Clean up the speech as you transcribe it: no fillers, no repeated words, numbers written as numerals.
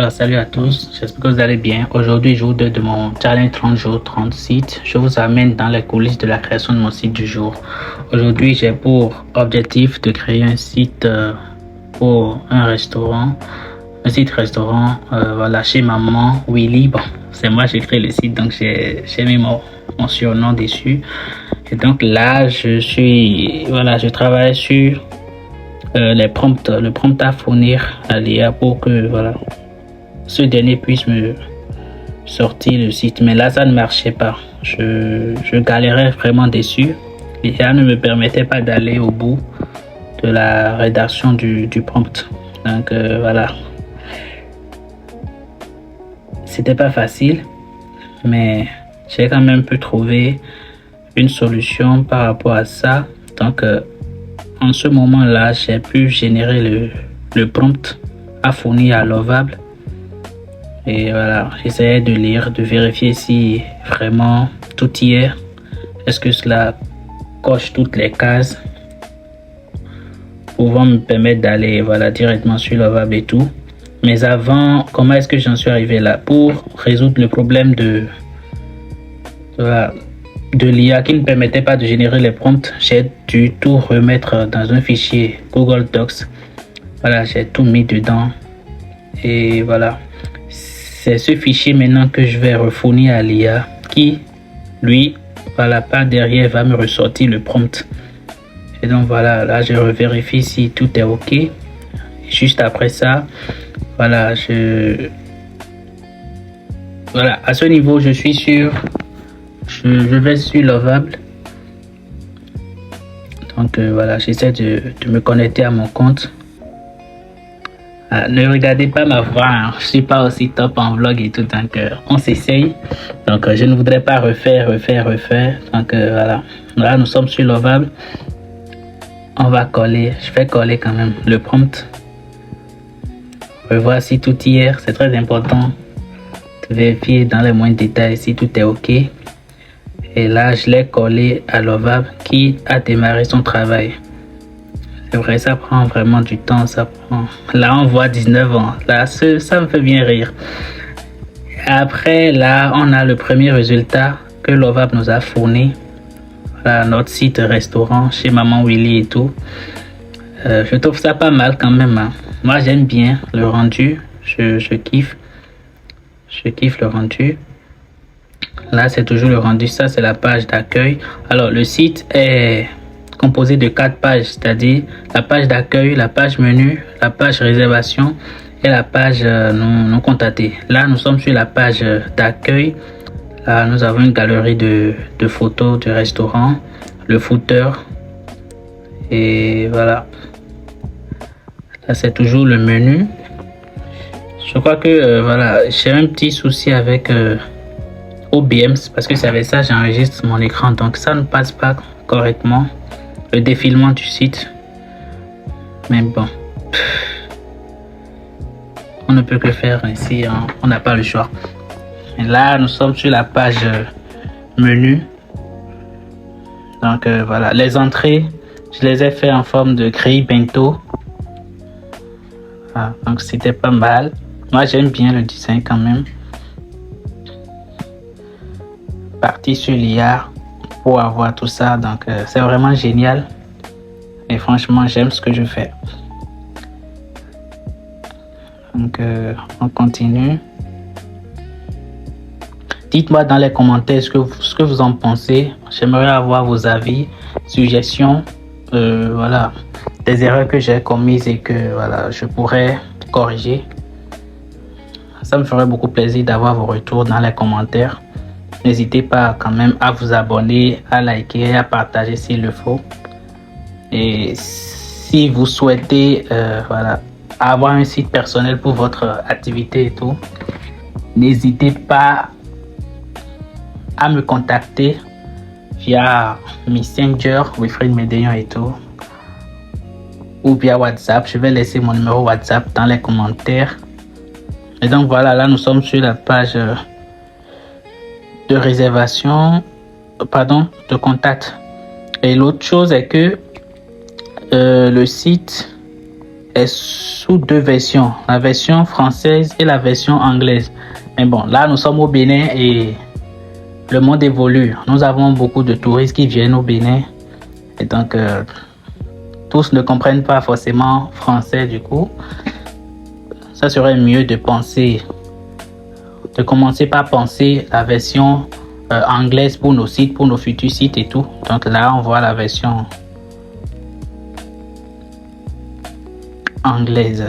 Alors salut à tous, j'espère que vous allez bien. Aujourd'hui, jour 2 de mon challenge 30 jours, 30 sites. Je vous amène dans les coulisses de la création de mon site du jour. Aujourd'hui, j'ai pour objectif de créer un site pour un restaurant. Un site restaurant, voilà, chez maman Willy. Bon, c'est moi qui ai créé le site, donc j'ai mis mon surnom dessus. Et donc là, je travaille sur le prompt à fournir à l'IA pour que, voilà, ce dernier puisse me sortir le site. Mais là, ça ne marchait pas. Je galérais vraiment dessus. L'IA ne me permettait pas d'aller au bout de la rédaction du prompt. Donc voilà. C'était pas facile, mais j'ai quand même pu trouver une solution par rapport à ça. Donc en ce moment-là, j'ai pu générer le prompt à fournir à Lovable. Et voilà, j'essayais de lire, de vérifier si vraiment tout y est. Est-ce que cela coche toutes les cases pouvant me permettre d'aller, voilà, directement sur Lovable et tout. Mais avant, comment est-ce que j'en suis arrivé là? Pour résoudre le problème de l'IA qui ne permettait pas de générer les prompts, j'ai dû tout remettre dans un fichier Google Docs. Voilà, j'ai tout mis dedans. Et voilà. C'est ce fichier maintenant que je vais refournir à l'IA qui, lui, voilà, par derrière, va me ressortir le prompt. Et donc voilà, là, je revérifie si tout est OK. Et juste après ça, voilà, voilà, à ce niveau, je suis sûr. Je vais sur Lovable. Donc voilà, j'essaie de me connecter à mon compte. Ne regardez pas ma voix, hein. Je suis pas aussi top en vlog et tout, donc on s'essaye. Donc je ne voudrais pas refaire. Donc voilà, là nous sommes sur Lovable. On va coller, je vais coller quand même le prompt. Revoir si tout y est, c'est très important de vérifier dans les moindres détails si tout est OK. Et là, je l'ai collé à Lovable qui a démarré son travail. C'est vrai, ça prend vraiment du temps, ça prend... Là, on voit 19 ans. Là, ça me fait bien rire. Après, là, on a le premier résultat que Lovable nous a fourni. Voilà, notre site restaurant chez Maman Willy et tout. Je trouve ça pas mal quand même, hein. Moi, j'aime bien le rendu. Je kiffe. Je kiffe le rendu. Là, c'est toujours le rendu. Ça, c'est la page d'accueil. Alors, le site est composé de 4 pages, c'est-à-dire la page d'accueil, la page menu, la page réservation et la page non contactés. Là, nous sommes sur la page d'accueil. Là, nous avons une galerie de photos du restaurant, le footer. Et voilà. Là, c'est toujours le menu. Je crois que voilà, j'ai un petit souci avec OBM parce que c'est avec ça que j'enregistre mon écran, donc ça ne passe pas correctement le défilement du site. Mais bon, on ne peut que faire ainsi, hein. On n'a pas le choix. Et là, nous sommes sur la page menu. Donc voilà, les entrées, je les ai fait en forme de grille bento. Voilà, donc c'était pas mal. Moi, j'aime bien le design quand même. Parti sur l'IA pour avoir tout ça, donc c'est vraiment génial. Et franchement, j'aime ce que je fais. Donc on continue. Dites-moi dans les commentaires ce que vous en pensez. J'aimerais avoir vos avis, suggestions, voilà, des erreurs que j'ai commises et que voilà, je pourrais corriger. Ça me ferait beaucoup plaisir d'avoir vos retours dans les commentaires. N'hésitez pas quand même à vous abonner, à liker, à partager s'il le faut. Et si vous souhaitez voilà, avoir un site personnel pour votre activité et tout, n'hésitez pas à me contacter via Messenger, Wilfried Médéon et tout, ou via WhatsApp. Je vais laisser mon numéro WhatsApp dans les commentaires. Et donc voilà, là nous sommes sur la page de réservation, pardon, de contact. Et l'autre chose est que le site est sous deux versions, la version française et la version anglaise. Mais bon, là, nous sommes au Bénin et le monde évolue. Nous avons beaucoup de touristes qui viennent au Bénin. Et donc, tous ne comprennent pas forcément français du coup. Ça serait mieux de commencer par penser la version anglaise pour nos sites, pour nos futurs sites et tout. Donc là, on voit la version anglaise.